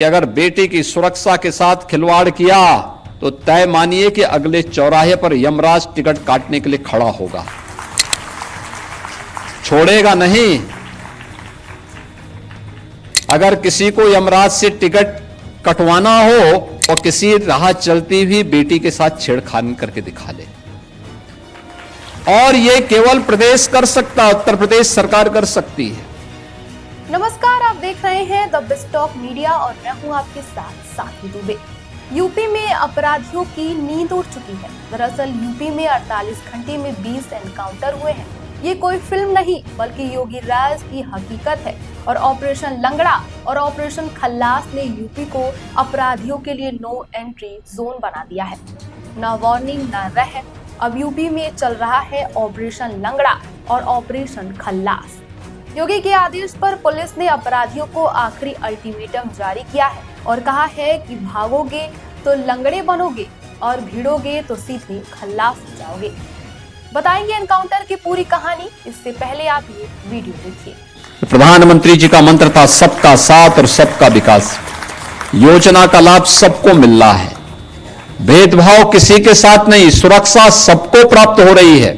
कि अगर बेटी की सुरक्षा के साथ खिलवाड़ किया तो तय मानिए कि अगले चौराहे पर यमराज टिकट काटने के लिए खड़ा होगा, छोड़ेगा नहीं। अगर किसी को यमराज से टिकट कटवाना हो तो किसी राह चलती हुई बेटी के साथ छेड़खानी करके दिखा ले। और यह केवल प्रदेश कर सकता, उत्तर प्रदेश सरकार कर सकती है। नमस्कार, आप देख रहे हैं द बिस्टॉक मीडिया और मैं हूं आपके साथ साथी दुबे। यूपी में अपराधियों की नींद उड़ चुकी है। दरअसल यूपी में 48 घंटे में 20 एनकाउंटर हुए हैं। ये कोई फिल्म नहीं बल्कि योगी राज की हकीकत है। और ऑपरेशन लंगड़ा और ऑपरेशन खल्लास ने यूपी को अपराधियों के लिए नो एंट्री जोन बना दिया है। न वार्निंग न रहम, अब यूपी में चल रहा है ऑपरेशन लंगड़ा और ऑपरेशन खल्लास। योगी के आदेश पर पुलिस ने अपराधियों को आखिरी अल्टीमेटम जारी किया है और कहा है कि भागोगे तो लंगड़े बनोगे और भिड़ोगे तो सीधे खल्लास हो जाओगे। बताएंगे एनकाउंटर की पूरी कहानी, इससे पहले आप ये वीडियो देखिए। प्रधानमंत्री जी का मंत्र था सबका साथ और सबका विकास। योजना का लाभ सबको मिल रहा है, भेदभाव किसी के साथ नहीं, सुरक्षा सबको प्राप्त हो रही है।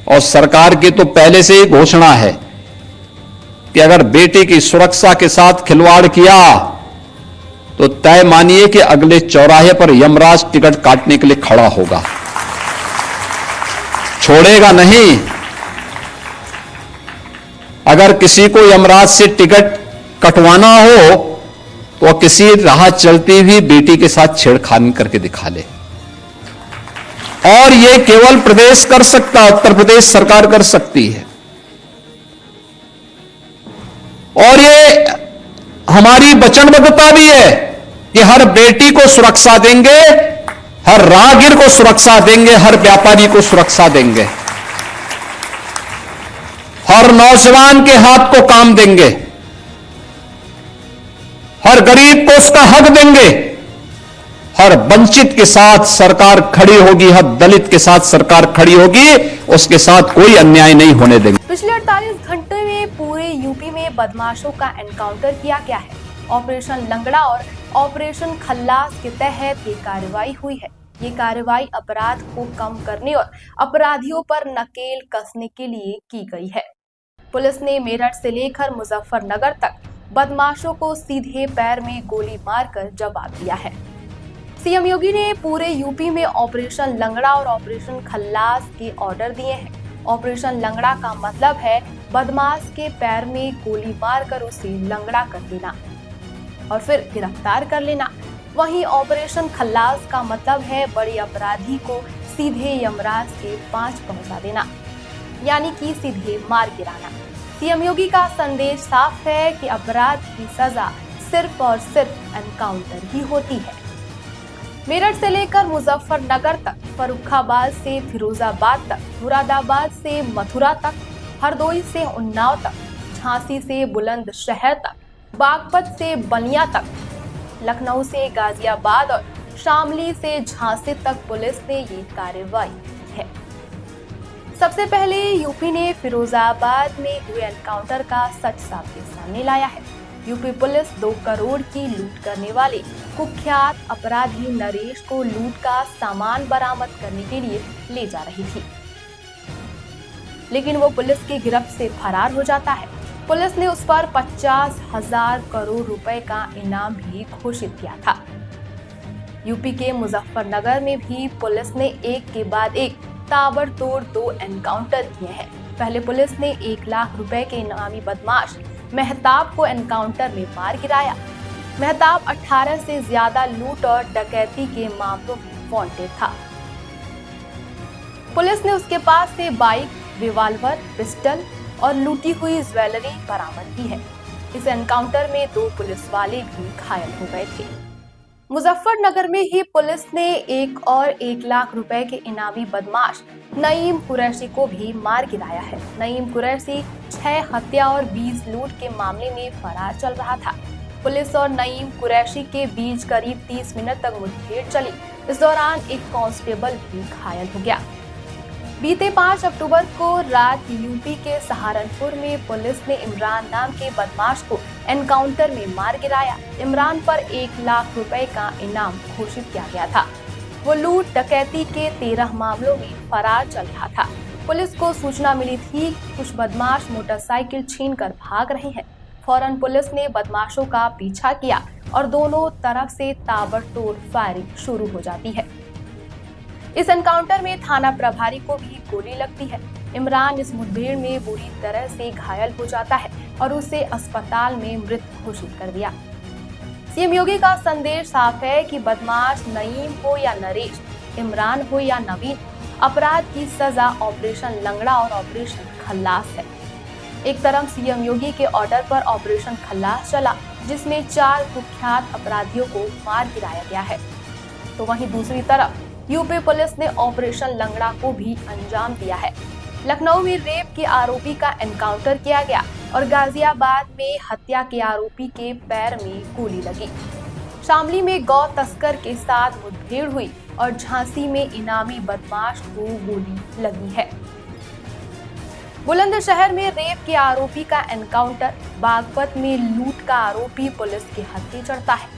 और सरकार की तो पहले से ही घोषणा है कि अगर बेटी की सुरक्षा के साथ खिलवाड़ किया तो तय मानिए कि अगले चौराहे पर यमराज टिकट काटने के लिए खड़ा होगा, छोड़ेगा नहीं। अगर किसी को यमराज से टिकट कटवाना हो तो किसी राह चलती हुई बेटी के साथ छेड़खानी करके दिखा ले। और यह केवल प्रदेश कर सकता, उत्तर प्रदेश सरकार कर सकती है। और ये हमारी वचनबद्धता भी है कि हर बेटी को सुरक्षा देंगे, हर राहगीर को सुरक्षा देंगे, हर व्यापारी को सुरक्षा देंगे, हर नौजवान के हाथ को काम देंगे, हर गरीब को उसका हक देंगे, हर वंचित के साथ सरकार खड़ी होगी, हर दलित के साथ सरकार खड़ी होगी, उसके साथ कोई अन्याय नहीं होने देंगे। पिछले 48 घंटे में पूरे यूपी में बदमाशों का एनकाउंटर किया गया है। ऑपरेशन लंगड़ा और ऑपरेशन खल्लास के तहत ये कार्रवाई हुई है। ये कार्रवाई अपराध को कम करने और अपराधियों पर नकेल कसने के लिए की गई है। पुलिस ने मेरठ से लेकर मुजफ्फरनगर तक बदमाशों को सीधे पैर में गोली मारकर जवाब दिया है। सीएम योगी ने पूरे यूपी में ऑपरेशन लंगड़ा और ऑपरेशन खल्लास के ऑर्डर दिए हैं। ऑपरेशन लंगड़ा का मतलब है बदमाश के पैर में गोली मारकर उसे लंगड़ा कर देना और फिर गिरफ्तार कर लेना। वहीं ऑपरेशन खल्लास का मतलब है बड़े अपराधी को सीधे यमराज के पांच पहुंचा देना, यानी कि सीधे मार गिराना। सीएम योगी का संदेश साफ है कि अपराध की सजा सिर्फ और सिर्फ एनकाउंटर ही होती है। मेरठ से लेकर मुजफ्फरनगर तक, फर्रुखाबाद से फिरोजाबाद तक, मुरादाबाद से मथुरा तक, हरदोई से उन्नाव तक, झांसी से बुलंदशहर तक, बागपत से बलिया तक, लखनऊ से गाजियाबाद और शामली से झांसी तक पुलिस ने ये कार्रवाई की है। सबसे पहले यूपी ने फिरोजाबाद में हुए एनकाउंटर का सच सामने सामने लाया है। यूपी पुलिस 2 करोड़ की लूट करने वाले कुख्यात अपराधी नरेश को लूट का सामान बरामद करने के लिए ले जा रही थी, लेकिन वो पुलिस की गिरफ्त से फरार हो जाता है। पुलिस ने उस पर 50,000 करोड़ रुपए का इनाम भी घोषित किया था। यूपी के मुजफ्फरनगर में भी पुलिस ने एक के बाद एक ताबड़तोड़ 2 एनकाउंटर किए हैं। पहले पुलिस ने 1 लाख रुपए के इनामी बदमाश मेहताब को एनकाउंटर में मार गिराया। मेहताब 18 से ज्यादा लूट और डकैती के मामलों में वांटेड था। पुलिस ने उसके पास से बाइक, रिवॉल्वर, पिस्टल और लूटी हुई ज्वेलरी बरामद की है। इस एनकाउंटर में 2 पुलिस वाले भी घायल हो गए थे। मुजफ्फरनगर में ही पुलिस ने एक और 1 लाख रुपए के इनामी बदमाश नईम कुरैशी को भी मार गिराया है। नईम कुरैशी 6 हत्या और 20 लूट के मामले में फरार चल रहा था। पुलिस और नईम कुरैशी के बीच करीब 30 मिनट तक मुठभेड़ चली। इस दौरान एक कांस्टेबल भी घायल हो गया। बीते 5 अक्टूबर को रात यूपी के सहारनपुर में पुलिस ने इमरान नाम के बदमाश को एनकाउंटर में मार गिराया। इमरान पर 1 लाख रुपए का इनाम घोषित किया गया था। वो लूट डकैती के 13 मामलों में फरार चल रहा था। पुलिस को सूचना मिली थी कुछ बदमाश मोटरसाइकिल छीनकर भाग रहे हैं। फौरन पुलिस ने बदमाशों का पीछा किया और दोनों तरफ से ताबड़तोड़ फायरिंग शुरू हो जाती है। इस एनकाउंटर में थाना प्रभारी को भी गोली लगती है। इमरान इस मुठभेड़ में बुरी तरह से घायल हो जाता है और उसे अस्पताल में मृत घोषित कर दिया। सीएम योगी का संदेश साफ है कि बदमाश नईम हो या नरेश, इमरान हो या नवीन, अपराध की सजा ऑपरेशन लंगड़ा और ऑपरेशन खल्लास है। एक तरफ सीएम योगी के ऑर्डर पर ऑपरेशन खल्लास चला, जिसमें 4 कुख्यात अपराधियों को मार गिराया गया है, तो वहीं दूसरी तरफ यूपी पुलिस ने ऑपरेशन लंगड़ा को भी अंजाम दिया है। लखनऊ में रेप के आरोपी का एनकाउंटर किया गया और गाजियाबाद में हत्या के आरोपी के पैर में गोली लगी। शामली में गौ तस्कर के साथ मुठभेड़ हुई और झांसी में इनामी बदमाश को गोली लगी है। बुलंदशहर में रेप के आरोपी का एनकाउंटर, बागपत में लूट का आरोपी पुलिस के हत्थे चढ़ता है।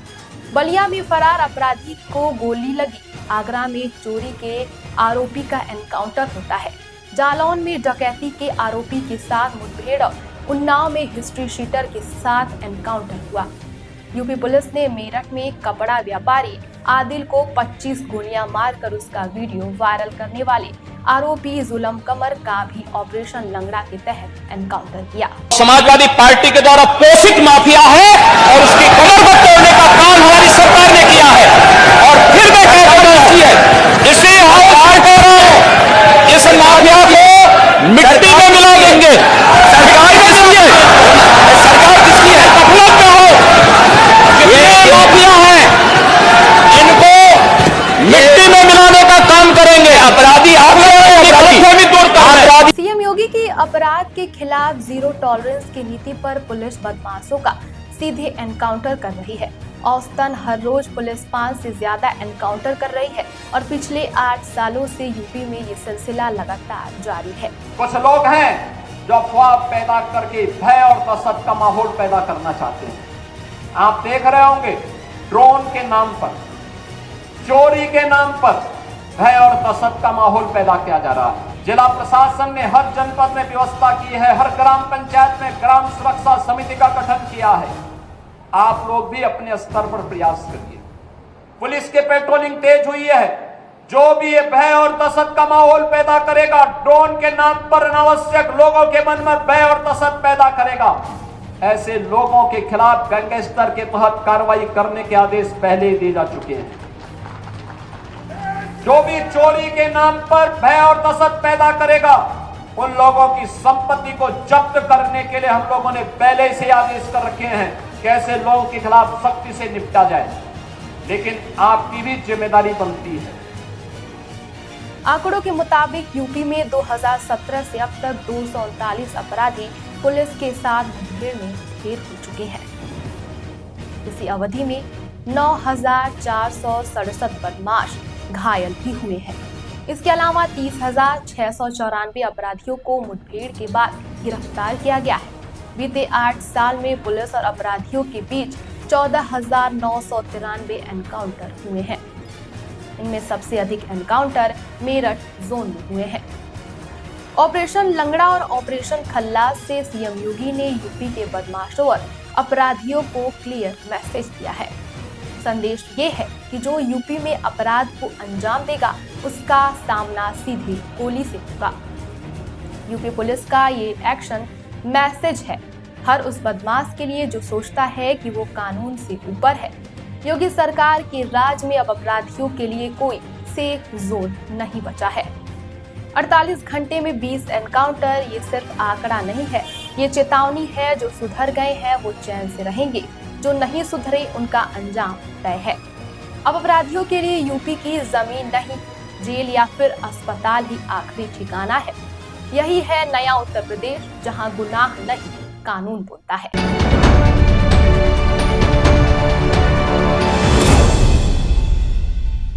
बलिया में फरार अपराधी को गोली लगी। आगरा में चोरी के आरोपी का एनकाउंटर होता है। जालौन में डकैती के आरोपी के साथ मुठभेड़ और उन्नाव में हिस्ट्री शीटर के साथ एनकाउंटर हुआ। यूपी पुलिस ने मेरठ में कपड़ा व्यापारी आदिल को 25 गोलियां मारकर उसका वीडियो वायरल करने वाले आरोपी जुल्म कमर का भी ऑपरेशन लंगड़ा के तहत एनकाउंटर किया। समाजवादी पार्टी के द्वारा पोषित माफिया है और उसकी कमर को तोड़ने का काम हमारी सरकार ने किया है और फिर मैं है इसे हम इस माफिया को मिट्टी में मिला देंगे। सरकार किसकी है? सरकार किसकी है? गफलत में हो, ये माफिया है, इनको मिट्टी में मिलाने का काम करेंगे। अपराधी आप सीएम योगी की अपराध के खिलाफ जीरो टॉलरेंस की नीति पर पुलिस बदमाशों का सीधे एनकाउंटर कर रही है। औसतन हर रोज पुलिस 5 से ज्यादा एनकाउंटर कर रही है और पिछले 8 सालों से यूपी में ये सिलसिला लगातार जारी है। कुछ लोग हैं जो अफवाह पैदा करके भय और दहशत का माहौल पैदा करना चाहते हैं। आप देख रहे होंगे ड्रोन के नाम पर, चोरी के नाम पर भय और दहशत का माहौल पैदा किया जा रहा है। जिला प्रशासन ने हर जनपद में व्यवस्था की है, हर ग्राम पंचायत में ग्राम सुरक्षा समिति का गठन किया है। आप लोग भी अपने स्तर पर प्रयास करिए। पुलिस के पेट्रोलिंग तेज हुई है। जो भी ये भय और दहशत का माहौल पैदा करेगा, ड्रोन के नाम पर अनावश्यक लोगों के मन में भय और दहशत पैदा करेगा, ऐसे लोगों के खिलाफ गैंगस्टर के तहत कार्रवाई करने के आदेश पहले ही दिए जा चुके हैं। जो भी चोरी के नाम पर भय और दहशत पैदा करेगा, उन लोगों की संपत्ति को जब्त करने के लिए हम लोगों ने पहले से आदेश कर रखे हैं कि ऐसे लोगों के खिलाफ सख्ती से निपटा जाए। लेकिन आपकी भी जिम्मेदारी बनती है। आंकड़ों के मुताबिक यूपी में 2017 से अब तक 239 अपराधी पुलिस के साथ मुठभेड़ में ढेर हो चुके हैं। इसी अवधि में 9,467 बदमाश घायल भी हुए हैं। इसके अलावा 30,694 अपराधियों को मुठभेड़ के बाद गिरफ्तार किया गया है। बीते 8 साल में पुलिस और अपराधियों के बीच 14,993 एनकाउंटर हुए हैं। इनमें सबसे अधिक एनकाउंटर मेरठ जोन में हुए हैं। ऑपरेशन लंगड़ा और ऑपरेशन खल्लास से सीएम योगी ने यूपी के बदमाशों और अपराधियों को क्लियर मैसेज दिया है। संदेश ये है कि जो यूपी में अपराध को अंजाम देगा, उसका सामना सीधे गोली से होगा। यूपी पुलिस का ये एक्शन मैसेज है हर उस बदमाश के लिए जो सोचता है कि वो कानून से ऊपर है। योगी सरकार के राज में अब अपराधियों के लिए कोई सेफ जोन नहीं बचा है। 48 घंटे में 20 एनकाउंटर ये सिर्फ आंकड़ा नहीं है, ये चेतावनी है। जो सुधर गए हैं वो चैन से रहेंगे, जो नहीं सुधरे उनका अंजाम तय है। अब अपराधियों के लिए यूपी की जमीन नहीं, जेल या फिर अस्पताल ही आखिरी ठिकाना है। यही है नया उत्तर प्रदेश, जहां गुनाह नहीं कानून बोलता है।